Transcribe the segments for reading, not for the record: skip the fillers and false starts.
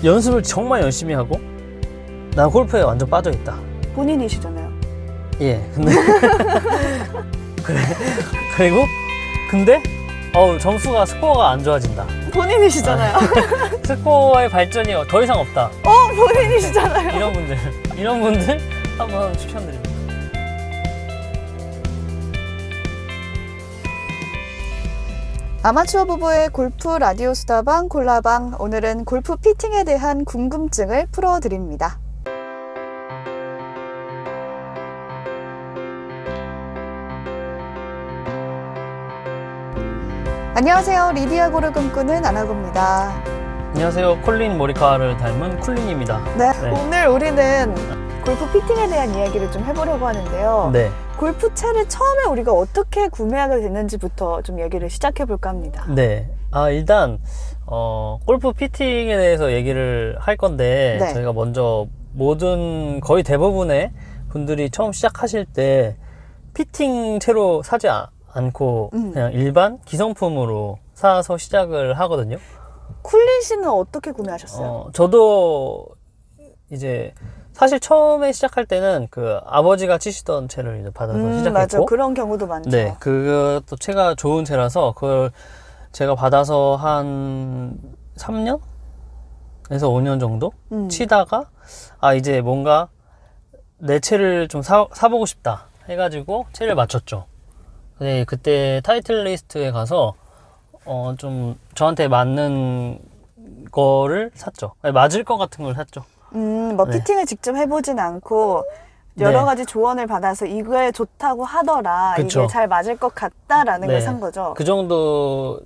연습을 정말 열심히 하고 나 골프에 완전 빠져있다. 본인이시잖아요. 예, 근데 그리고 근데 점수가 스코어가 안 좋아진다. 본인이시잖아요. 스코어의 발전이 더 이상 없다. 본인이시잖아요. 이런 분들 한번 추천드립니다. 아마추어 부부의 골프 라디오 수다방 콜라방, 오늘은 골프 피팅에 대한 궁금증을 풀어드립니다. 안녕하세요. 리디아 고를 꿈꾸는 아나고입니다. 안녕하세요. 콜린 모리카와를 닮은 쿨린입니다. 네, 오늘 우리는 골프 피팅에 대한 이야기를 좀 해보려고 하는데요. 네. 골프채를 처음에 우리가 어떻게 구매하게 됐는지부터 좀 얘기를 시작해볼까 합니다. 네. 일단 골프 피팅에 대해서 얘기를 할 건데, 네. 저희가 먼저 거의 대부분의 분들이 처음 시작하실 때 피팅 채로 사지 않고 그냥 일반 기성품으로 사서 시작을 하거든요. 쿨린 씨는 어떻게 구매하셨어요? 저도 이제 사실 처음에 시작할 때는 그 아버지가 치시던 채를 이제 받아서 시작했고, 맞아. 그런 경우도 많죠. 네, 그것도 채가 좋은 채라서 그걸 제가 받아서 한 3년에서 5년 정도 치다가 이제 뭔가 내 채를 좀 사보고 싶다 해가지고 채를 맞췄죠. 네, 그때 타이틀 리스트에 가서 좀 저한테 맞는 거를 샀죠. 맞을 것 같은 걸 샀죠. 뭐 피팅을 직접 해보진 않고 여러 가지 조언을 받아서 이거에 좋다고 하더라, 그쵸. 이게 잘 맞을 것 같다라는 네. 걸 산 거죠. 그 정도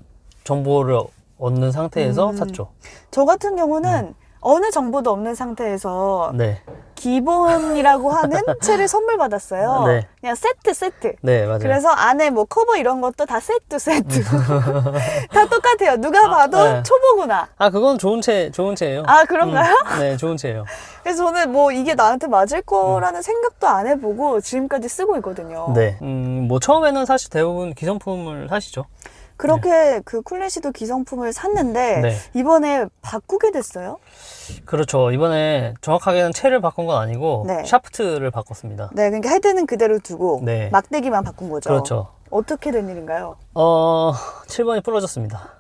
정보를 얻는 상태에서 샀죠. 저 같은 경우는 어느 정보도 없는 상태에서 네. 기본이라고 하는 채를 선물 받았어요. 네. 그냥 세트. 네, 맞아요. 그래서 안에 뭐 커버 이런 것도 다 세트. 다 똑같아요. 누가 봐도 네. 초보구나. 그건 좋은 채예요. 그런가요? 네, 좋은 채예요. 그래서 저는 뭐 이게 나한테 맞을 거라는 생각도 안 해보고 지금까지 쓰고 있거든요. 네. 뭐 처음에는 사실 대부분 기성품을 사시죠. 그렇게 그 쿨린 씨도 기성품을 샀는데 네. 이번에 바꾸게 됐어요? 그렇죠. 이번에 정확하게는 채를 바꾼 건 아니고 네. 샤프트를 바꿨습니다. 네, 그러니까 헤드는 그대로 두고 네. 막대기만 바꾼 거죠. 그렇죠. 어떻게 된 일인가요? 7번이 부러졌습니다.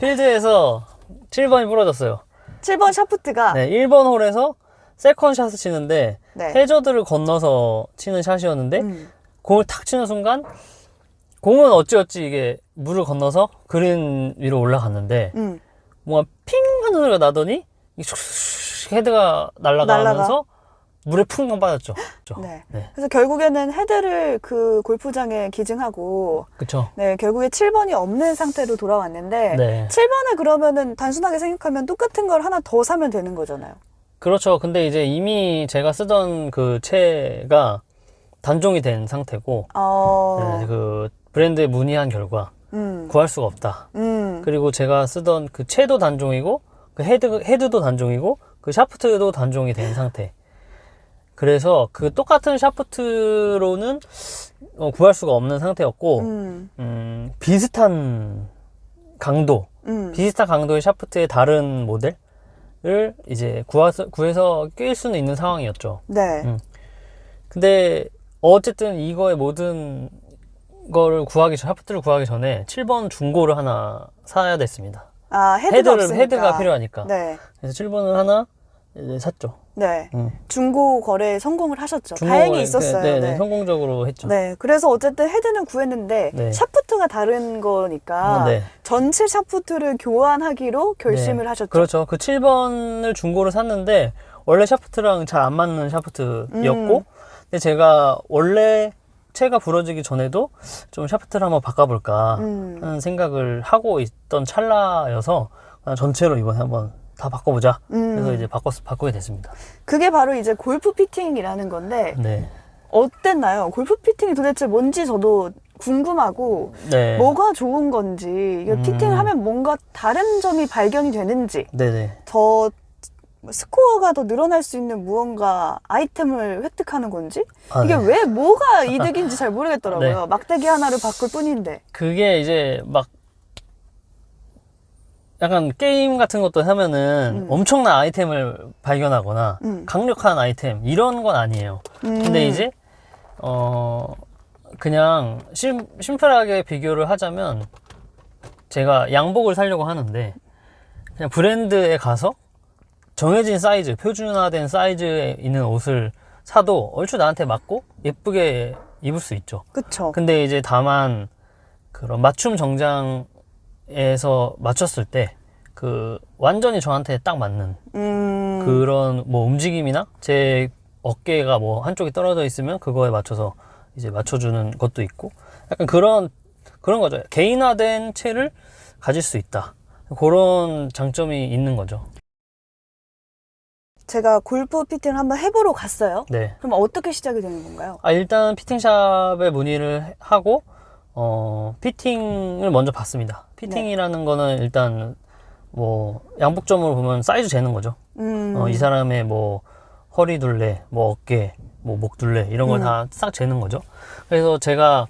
필드에서 7번이 부러졌어요. 7번 샤프트가 네, 1번 홀에서 세컨 샷을 치는데 네. 해저드를 건너서 치는 샷이었는데 음. 공을 탁 치는 순간 공은 어찌어찌 이게 물을 건너서 그린 위로 올라갔는데 뭔가 핑 하는 소리가 나더니 헤드가 날아가면서 물에 쿵 빠졌죠. 네. 네. 그래서 결국에는 헤드를 그 골프장에 기증하고 그쵸. 네, 결국에 7번이 없는 상태로 돌아왔는데 네. 7번을 그러면은 단순하게 생각하면 똑같은 걸 하나 더 사면 되는 거잖아요. 그렇죠. 근데 이제 이미 제가 쓰던 그 채가 단종이 된 상태고, 네, 그 브랜드에 문의한 결과 구할 수가 없다. 그리고 제가 쓰던 그 채도 단종이고, 그 헤드도 단종이고, 그 샤프트도 단종이 된 상태. 그래서 그 똑같은 샤프트로는 구할 수가 없는 상태였고, 비슷한 강도의 샤프트의 다른 모델을 이제 구해서 낄 수는 있는 상황이었죠. 네. 근데 어쨌든 이거의 모든 거를 샤프트를 구하기 전에 7번 중고를 하나 사야 됐습니다. 헤드가 필요하니까. 네. 그래서 7번을 하나 이제 샀죠. 네. 중고 거래에 성공을 하셨죠. 다행히 있었어요. 네, 성공적으로 했죠. 네. 그래서 어쨌든 헤드는 구했는데 네. 샤프트가 다른 거니까 네. 전체 샤프트를 교환하기로 결심을 하셨죠. 그렇죠. 그 7번을 중고를 샀는데 원래 샤프트랑 잘 안 맞는 샤프트였고, 근데 제가 원래 채가 부러지기 전에도 좀 샤프트를 한번 바꿔볼까 하는 생각을 하고 있던 찰나여서 그냥 전체로 이번에 한번 다 바꿔보자. 그래서 이제 바꾸게 됐습니다. 그게 바로 이제 골프 피팅이라는 건데 네. 어땠나요? 골프 피팅이 도대체 뭔지 저도 궁금하고 네. 뭐가 좋은 건지, 이거 피팅을 하면 뭔가 다른 점이 발견이 되는지, 네네. 더 스코어가 더 늘어날 수 있는 무언가 아이템을 획득하는 건지, 이게 네. 왜 뭐가 이득인지 잘 모르겠더라고요. 네. 막대기 하나를 바꿀 뿐인데. 그게 이제 막 약간 게임 같은 것도 하면은 엄청난 아이템을 발견하거나 강력한 아이템 이런 건 아니에요. 근데 이제 그냥 심플하게 비교를 하자면 제가 양복을 사려고 하는데 그냥 브랜드에 가서 정해진 사이즈, 표준화된 사이즈에 있는 옷을 사도 얼추 나한테 맞고 예쁘게 입을 수 있죠. 그쵸. 근데 이제 다만 그런 맞춤 정장에서 맞췄을 때 그 완전히 저한테 딱 맞는 그런 뭐 움직임이나 제 어깨가 뭐 한쪽이 떨어져 있으면 그거에 맞춰서 이제 맞춰주는 것도 있고 약간 그런 거죠. 개인화된 채를 가질 수 있다. 그런 장점이 있는 거죠. 제가 골프 피팅을 한번 해보러 갔어요. 네. 그럼 어떻게 시작이 되는 건가요? 일단 피팅샵에 문의를 하고 피팅을 먼저 받습니다. 피팅이라는 거는 일단 뭐 양복점으로 보면 사이즈 재는 거죠. 이 사람의 뭐 허리 둘레, 뭐 어깨, 뭐 목 둘레 이런 걸 다 싹 재는 거죠. 그래서 제가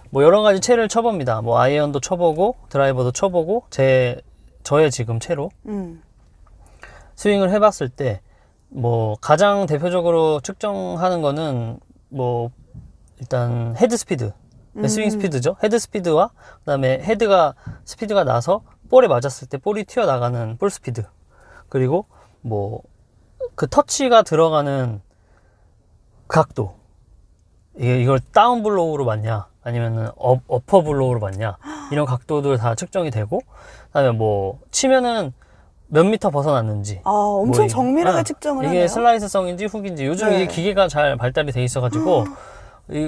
뭐 여러 가지 채를 쳐봅니다. 뭐 아이언도 쳐보고 드라이버도 쳐보고 저의 지금 채로 스윙을 해봤을 때 뭐 가장 대표적으로 측정하는 거는 뭐 일단 헤드 스피드, 스윙 스피드죠. 헤드 스피드와 그다음에 스피드가 나서 볼에 맞았을 때 볼이 튀어나가는 볼 스피드, 그리고 뭐 그 터치가 들어가는 각도, 이걸 다운 블로우로 맞냐 아니면은 어퍼 블로우로 맞냐 이런 각도들 다 측정이 되고, 그다음에 뭐 치면은 몇 미터 벗어났는지. 엄청 뭐 정밀하게 측정을 이게 하네요. 슬라이스성인지 훅인지 요즘 네. 이게 기계가 잘 발달이 돼 있어가지고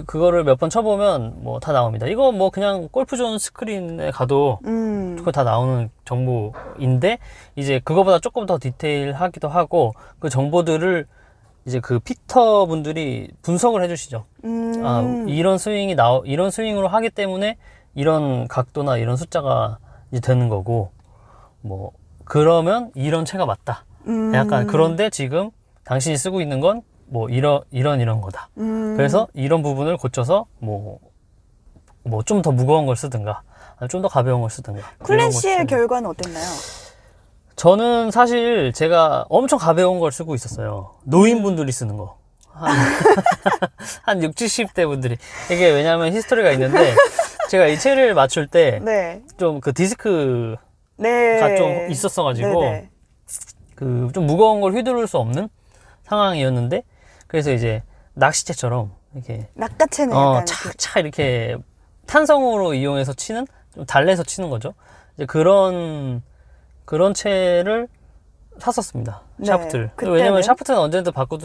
그거를 몇 번 쳐보면 뭐 다 나옵니다. 이거 뭐 그냥 골프존 스크린에 가도 그거 다 나오는 정보인데 이제 그거보다 조금 더 디테일하기도 하고 그 정보들을 이제 그 피터 분들이 분석을 해주시죠. 이런 스윙으로 하기 때문에 이런 각도나 이런 숫자가 이제 되는 거고, 뭐 그러면 이런 채가 맞다. 약간 그런데 지금 당신이 쓰고 있는 건 뭐 이런 거다. 그래서 이런 부분을 고쳐서 뭐 좀 더 무거운 걸 쓰든가 좀 더 가벼운 걸 쓰든가. 클랜 씨의 결과는 어땠나요? 저는 사실 제가 엄청 가벼운 걸 쓰고 있었어요. 노인분들이 쓰는 거. 한 60, 70대 분들이. 이게 왜냐하면 히스토리가 있는데 제가 이 채를 맞출 때 좀 그 디스크가 좀 있었어가지고 그 좀 무거운 걸 휘두를 수 없는 상황이었는데, 그래서 이제 낚시채처럼 이렇게 낚아채는 약간 착착 이렇게 탄성으로 이용해서 치는, 좀 달래서 치는 거죠. 이제 그런 채를 샀었습니다. 샤프트를. 왜냐면 샤프트는 언제든 바꿀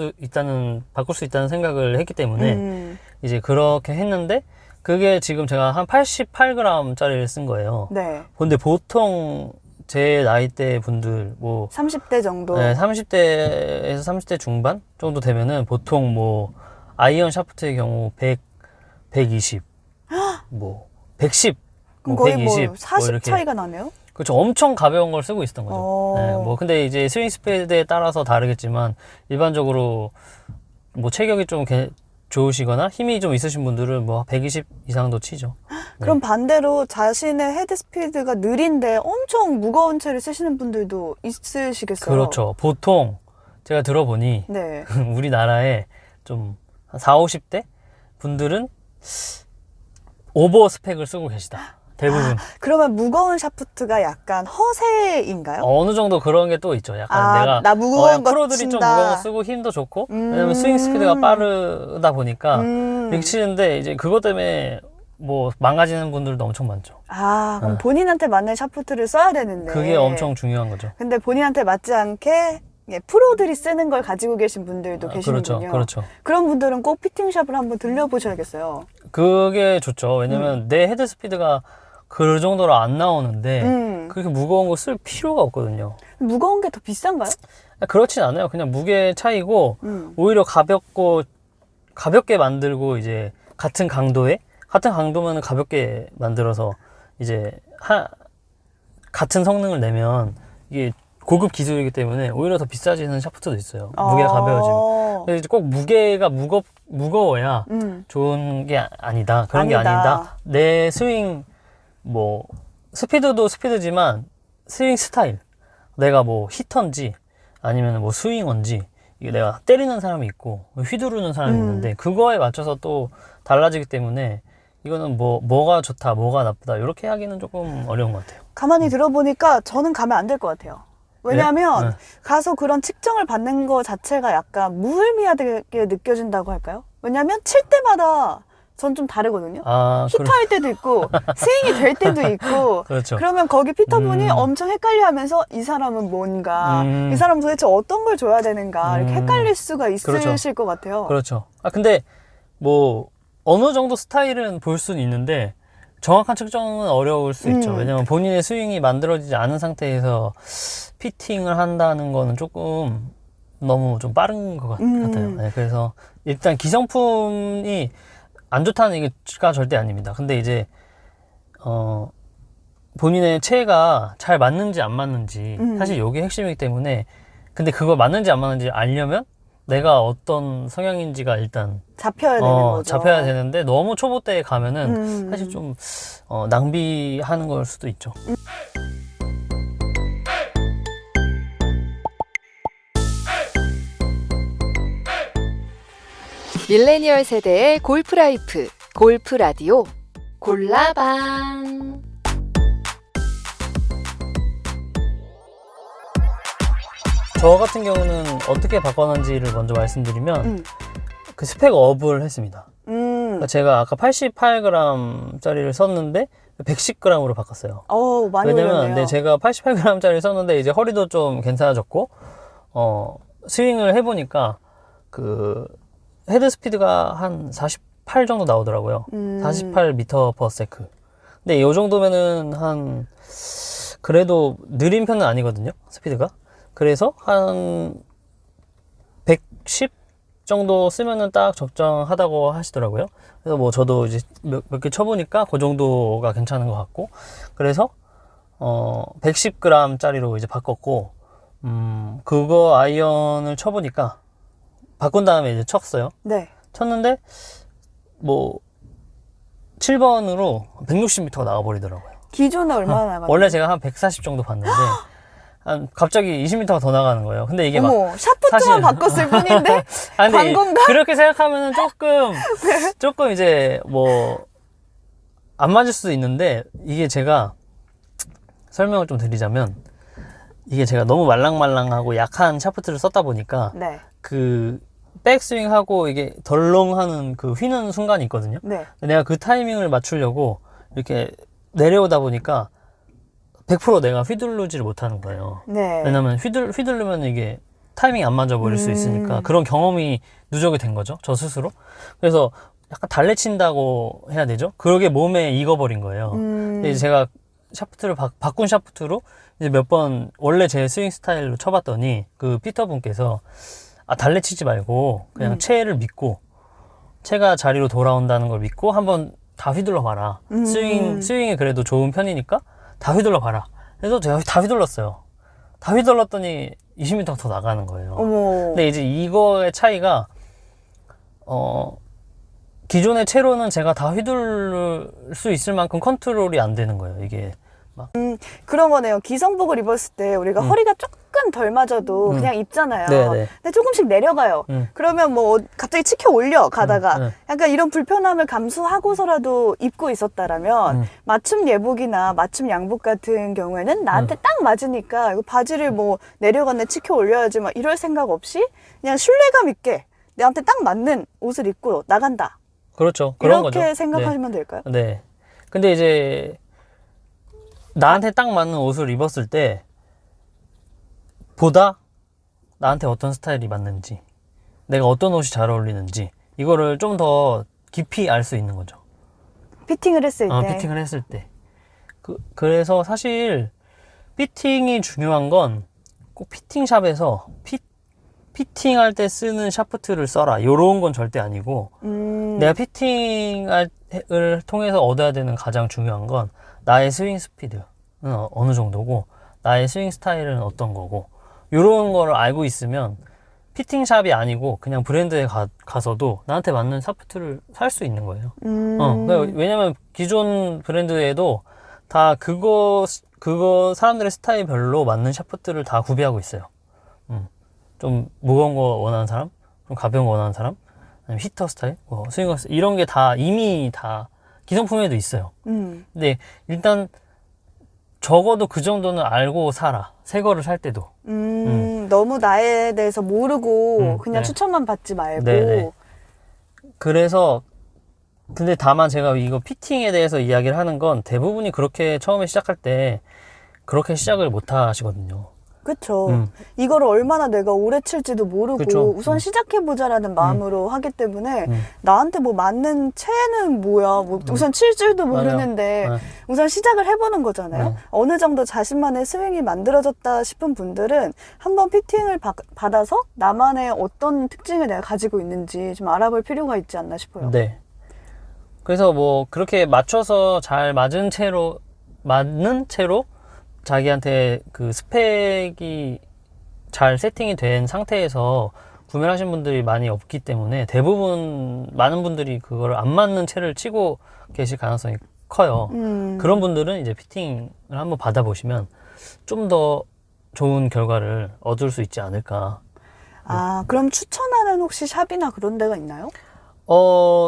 수 있다는 생각을 했기 때문에 이제 그렇게 했는데, 그게 지금 제가 한 88g 짜리를 쓴 거예요. 근데 보통 제 나이대 분들 뭐 30대 정도. 30대에서 30대 중반 정도 되면은 보통 뭐 아이언 샤프트의 경우 120, 뭐 110, 그럼 뭐 거의 120, 뭐 40 이렇게. 차이가 나네요? 그렇죠. 엄청 가벼운 걸 쓰고 있었던 거죠. 뭐 근데 이제 스윙 스피드에 따라서 다르겠지만 일반적으로 뭐 체격이 좀 좋으시거나 힘이 좀 있으신 분들은 뭐 120 이상도 치죠. 그럼 반대로 자신의 헤드 스피드가 느린데 엄청 무거운 채를 쓰시는 분들도 있으시겠어요? 그렇죠. 보통 제가 들어보니 우리나라에 좀 40, 50대 분들은 오버 스펙을 쓰고 계시다. 대부분. 그러면 무거운 샤프트가 약간 허세인가요? 어느 정도 그런 게 또 있죠. 약간 나 무거운 거 프로들이 친다. 좀 무거운 거 쓰고 힘도 좋고, 왜냐면 스윙 스피드가 빠르다 보니까 이렇게 치는데 이제 그것 때문에 뭐 망가지는 분들도 엄청 많죠. 그럼 본인한테 맞는 샤프트를 써야 되는데. 그게 엄청 중요한 거죠. 근데 본인한테 맞지 않게 프로들이 쓰는 걸 가지고 계신 분들도 계시는군요. 그렇죠. 그런 분들은 꼭 피팅샵을 한번 들려보셔야겠어요. 그게 좋죠. 왜냐면 내 헤드 스피드가 그 정도로 안 나오는데 그렇게 무거운 거 쓸 필요가 없거든요. 무거운 게 더 비싼가요? 그렇진 않아요. 그냥 무게 차이고 오히려 가볍게 만들고 이제 같은 강도면 가볍게 만들어서 이제 같은 성능을 내면 이게 고급 기술이기 때문에 오히려 더 비싸지는 샤프트도 있어요. 무게가 가벼워지면. 그래서 꼭 무게가 무거워야 좋은 게 아니다. 그런 게 아니다. 내 스윙, 뭐, 스피드도 스피드지만 스윙 스타일, 내가 뭐 히터인지 아니면 뭐 스윙어인지, 이게 내가 때리는 사람이 있고 휘두르는 사람이 있는데 그거에 맞춰서 또 달라지기 때문에 이거는 뭐가 좋다, 뭐가 나쁘다 이렇게 하기는 조금 어려운 것 같아요. 가만히 들어보니까 저는 가면 안 될 것 같아요. 왜냐하면 네? 가서 그런 측정을 받는 거 자체가 약간 무의미하게 느껴진다고 할까요? 왜냐하면 칠 때마다 전 좀 다르거든요. 히터일 때도 있고 스윙이 될 때도 있고 그렇죠. 그러면 거기 피터분이 엄청 헷갈려하면서 이 사람은 뭔가 이 사람은 도대체 어떤 걸 줘야 되는가 이렇게 헷갈릴 수가 있으실 그렇죠. 것 같아요. 그렇죠. 근데 뭐 어느 정도 스타일은 볼 수는 있는데 정확한 측정은 어려울 수 있죠. 왜냐면 본인의 스윙이 만들어지지 않은 상태에서 피팅을 한다는 거는 조금 너무 좀 빠른 것 같아요. 네, 그래서 일단 기성품이 안 좋다는 얘기가 절대 아닙니다. 근데 이제 본인의 체가 잘 맞는지 안 맞는지 사실 이게 핵심이기 때문에, 근데 그거 맞는지 안 맞는지 알려면 내가 어떤 성향인지가 일단 잡혀야 되는 거죠. 잡혀야 되는데 너무 초보 때 가면은 사실 좀 낭비하는 걸 수도 있죠. 밀레니얼 세대의 골프 라이프, 골프 라디오, 골라방. 저 같은 경우는 어떻게 바꿔놨는지를 먼저 말씀드리면 그 스펙업을 했습니다. 그러니까 제가 아까 88g짜리를 썼는데 110g으로 바꿨어요. 많이 왜냐면 올렸네요. 제가 88g짜리 썼는데 이제 허리도 좀 괜찮아졌고 스윙을 해보니까 그 헤드 스피드가 한 48 정도 나오더라고요. 48m/s. 근데 이 정도면은 한 그래도 느린 편은 아니거든요, 스피드가. 그래서 한 110 정도 쓰면은 딱 적정하다고 하시더라고요. 그래서 뭐 저도 이제 몇 개 쳐보니까 그 정도가 괜찮은 것 같고, 그래서 110g 짜리로 이제 바꿨고, 그거 아이언을 쳐보니까 바꾼 다음에 이제 쳤어요. 네. 쳤는데 뭐 7번으로 160m가 나와버리더라고요. 기존에 얼마나 나가요? 원래 제가 한 140 정도 봤는데 한 갑자기 20m가 더 나가는 거예요. 근데 이게 어머, 샤프트만 사실- 바꿨을 뿐인데 근데 광고인가? 그렇게 생각하면은 조금 이제 뭐 안 맞을 수도 있는데, 이게 제가 설명을 좀 드리자면, 이게 제가 너무 말랑말랑하고 약한 샤프트를 썼다 보니까 네. 그 백스윙하고 이게 덜렁하는 그 휘는 순간이 있거든요. 네. 내가 그 타이밍을 맞추려고 이렇게 내려오다 보니까 100% 내가 휘두르지를 못하는 거예요. 네. 왜냐면 휘두르면 이게 타이밍이 안 맞아 버릴 수 있으니까. 그런 경험이 누적이 된 거죠, 저 스스로. 그래서 약간 달래친다고 해야 되죠? 그러게 몸에 익어버린 거예요. 근데 이제 제가 샤프트를 바꾼 샤프트로 이제 몇 번 원래 제 스윙 스타일로 쳐봤더니 그 피터 분께서 달래치지 말고 그냥 체를 믿고, 체가 자리로 돌아온다는 걸 믿고 한번 다 휘둘러 봐라. 스윙이 그래도 좋은 편이니까 다 휘둘러 봐라. 그래서 제가 다 휘둘렀어요. 다 휘둘렀더니 20m 더 나가는 거예요. 어머. 근데 이제 이거의 차이가 기존의 채로는 제가 다 휘둘를 수 있을 만큼 컨트롤이 안 되는 거예요. 이게 막 그런 거네요. 기성복을 입었을 때 우리가 허리가 조금 덜 맞아도 그냥 입잖아요. 네네. 근데 조금씩 내려가요. 그러면 뭐 갑자기 치켜 올려 가다가 네. 약간 이런 불편함을 감수하고서라도 입고 있었다라면 맞춤 예복이나 맞춤 양복 같은 경우에는 나한테 딱 맞으니까 이거 바지를 뭐 내려갔네 치켜 올려야지 막 이럴 생각 없이 그냥 신뢰감 있게 나한테 딱 맞는 옷을 입고 나간다. 그렇죠. 그런 이렇게 거죠. 생각하시면 될까요? 네. 근데 이제 나한테 딱 맞는 옷을 입었을 때 보다 나한테 어떤 스타일이 맞는지, 내가 어떤 옷이 잘 어울리는지 이거를 좀 더 깊이 알 수 있는 거죠. 피팅을 했을 때. 피팅을 했을 때. 그래서 사실 피팅이 중요한 건 꼭 피팅샵에서 피팅할 때 쓰는 샤프트를 써라, 요런 건 절대 아니고, 내가 피팅을 통해서 얻어야 되는 가장 중요한 건 나의 스윙 스피드는 어느 정도고, 나의 스윙 스타일은 어떤 거고, 요런 거를 알고 있으면 피팅샵이 아니고 그냥 브랜드에 가서도 나한테 맞는 샤프트를 살 수 있는 거예요. 왜냐면 기존 브랜드에도 다 그 그거 사람들의 스타일별로 맞는 샤프트를 다 구비하고 있어요. 좀 무거운 거 원하는 사람, 좀 가벼운 거 원하는 사람, 아니면 히터 스타일, 뭐 스윙거 스타일, 이런 게 다 이미 다 기성품에도 있어요. 근데 일단 적어도 그 정도는 알고 사라. 새 거를 살 때도. 너무 나에 대해서 모르고 그냥 네. 추천만 받지 말고. 네네. 그래서 근데 다만 제가 이거 피팅에 대해서 이야기를 하는 건 대부분이 그렇게 처음에 시작할 때 그렇게 시작을 못 하시거든요. 그쵸. 이거를 얼마나 내가 오래 칠지도 모르고 그쵸. 우선 시작해보자라는 마음으로 하기 때문에 나한테 뭐 맞는 채는 뭐야. 뭐 우선 칠 줄도 모르는데 맞아요. 우선 시작을 해보는 거잖아요. 네. 어느 정도 자신만의 스윙이 만들어졌다 싶은 분들은 한번 피팅을 받아서 나만의 어떤 특징을 내가 가지고 있는지 좀 알아볼 필요가 있지 않나 싶어요. 네. 그래서 뭐 그렇게 맞춰서 잘 맞는 채로 자기한테 그 스펙이 잘 세팅이 된 상태에서 구매를 하신 분들이 많이 없기 때문에 대부분 많은 분들이 그거를 안 맞는 채를 치고 계실 가능성이 커요. 그런 분들은 이제 피팅을 한번 받아보시면 좀 더 좋은 결과를 얻을 수 있지 않을까. 아, 그럼 추천하는 혹시 샵이나 그런 데가 있나요?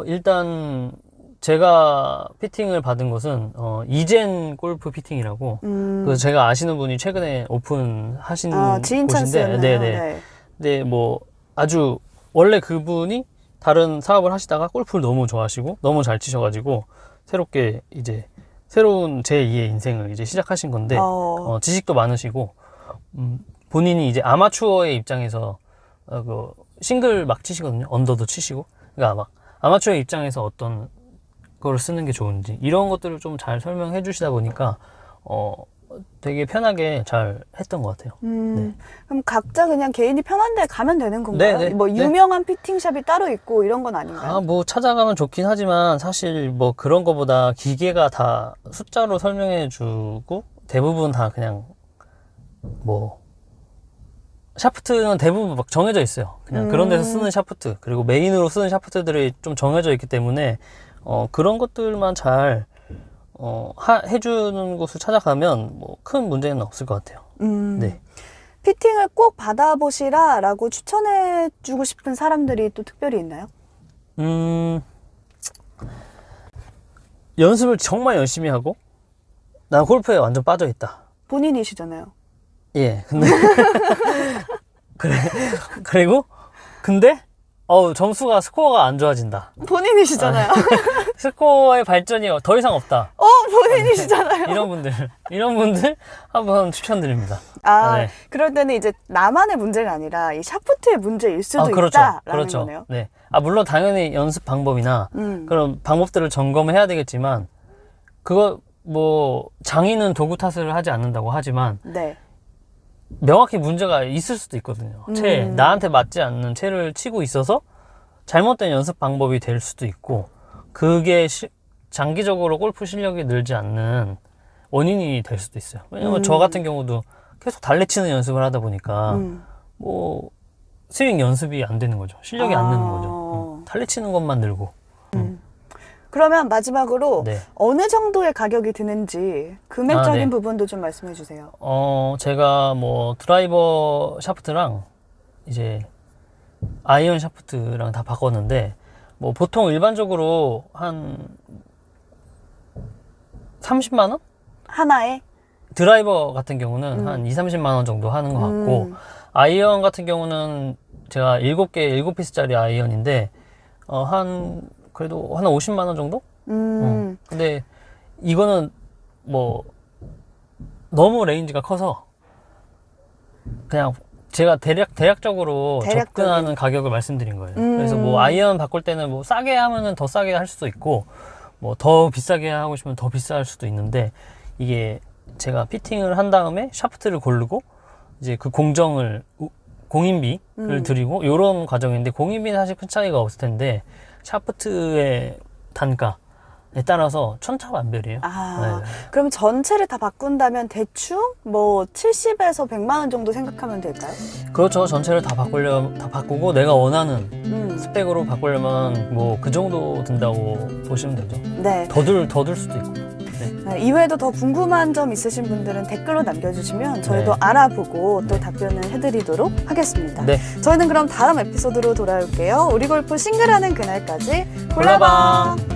일단 제가 피팅을 받은 곳은 이젠 골프 피팅이라고 그 제가 아시는 분이 최근에 오픈하신 지인 곳인데, 찬스였네요. 네네. 네. 근데 뭐 아주 원래 그분이 다른 사업을 하시다가 골프를 너무 좋아하시고 너무 잘 치셔가지고 새롭게 이제 새로운 제2의 인생을 이제 시작하신 건데 지식도 많으시고 본인이 이제 아마추어의 입장에서 그 싱글 막 치시거든요. 언더도 치시고. 그러니까 막 아마추어의 입장에서 어떤 걸 쓰는 게 좋은지 이런 것들을 좀 잘 설명해 주시다 보니까 되게 편하게 잘 했던 것 같아요. 네. 그럼 각자 그냥 개인이 편한 데 가면 되는 건가요? 네, 네. 뭐 네. 유명한 피팅샵이 따로 있고 이런 건 아닌가요? 뭐 찾아가면 좋긴 하지만 사실 뭐 그런 거보다 기계가 다 숫자로 설명해 주고 대부분 다 그냥 뭐 샤프트는 대부분 막 정해져 있어요. 그냥 그런 데서 쓰는 샤프트 그리고 메인으로 쓰는 샤프트들이 좀 정해져 있기 때문에 그런 것들만 잘 해주는 곳을 찾아가면 뭐 큰 문제는 없을 것 같아요. 네. 피팅을 꼭 받아보시라 라고 추천해주고 싶은 사람들이 또 특별히 있나요? 연습을 정말 열심히 하고 난 골프에 완전 빠져 있다. 본인이시잖아요. 예. 근데 그리고 근데 점수가 스코어가 안 좋아진다. 본인이시잖아요. 스코어의 발전이 더 이상 없다. 본인이시잖아요. 이런 분들 한번 추천드립니다. 네. 그럴 때는 이제 나만의 문제가 아니라 이 샤프트의 문제일 수도 그렇죠. 있다라는 그렇죠. 거네요. 네. 물론 당연히 연습 방법이나 그런 방법들을 점검해야 되겠지만 그거 뭐 장인은 도구 탓을 하지 않는다고 하지만 네. 명확히 문제가 있을 수도 있거든요. 나한테 맞지 않는 채를 치고 있어서 잘못된 연습 방법이 될 수도 있고 그게 장기적으로 골프 실력이 늘지 않는 원인이 될 수도 있어요. 왜냐면 저 같은 경우도 계속 달래치는 연습을 하다 보니까 뭐 스윙 연습이 안 되는 거죠. 실력이 안 느는 거죠. 달래치는 것만 늘고. 그러면 마지막으로 네. 어느 정도의 가격이 드는지 금액적인 네. 부분도 좀 말씀해 주세요. 제가 뭐 드라이버 샤프트랑 이제 아이언 샤프트랑 다 바꿨는데 뭐 보통 일반적으로 한 30만 원? 하나에? 드라이버 같은 경우는 한 2, 30만 원 정도 하는 것 같고 아이언 같은 경우는 제가 7피스짜리 아이언인데 그래도 한 50만 원 정도? 근데 이거는 뭐 너무 레인지가 커서 그냥 제가 대략적으로 접근하는 가격을 말씀드린 거예요. 그래서 뭐 아이언 바꿀 때는 뭐 싸게 하면은 더 싸게 할 수도 있고 뭐 더 비싸게 하고 싶으면 더 비쌀 수도 있는데 이게 제가 피팅을 한 다음에 샤프트를 고르고 이제 그 공인비를 드리고 이런 과정인데 공인비는 사실 큰 차이가 없을 텐데 샤프트의 단가에 따라서 천차만별이에요. 네. 그럼 전체를 다 바꾼다면 대충 뭐 70에서 100만 원 정도 생각하면 될까요? 그렇죠. 전체를 다 바꾸고 내가 원하는 스펙으로 바꾸려면 뭐 그 정도 든다고 보시면 되죠. 네. 더 들 수도 있고. 네. 이외에도 더 궁금한 점 있으신 분들은 댓글로 남겨주시면 저희도 네. 알아보고 또 답변을 해드리도록 하겠습니다. 네. 저희는 그럼 다음 에피소드로 돌아올게요. 우리 골프 싱글하는 그날까지 골라봐. 골라봐.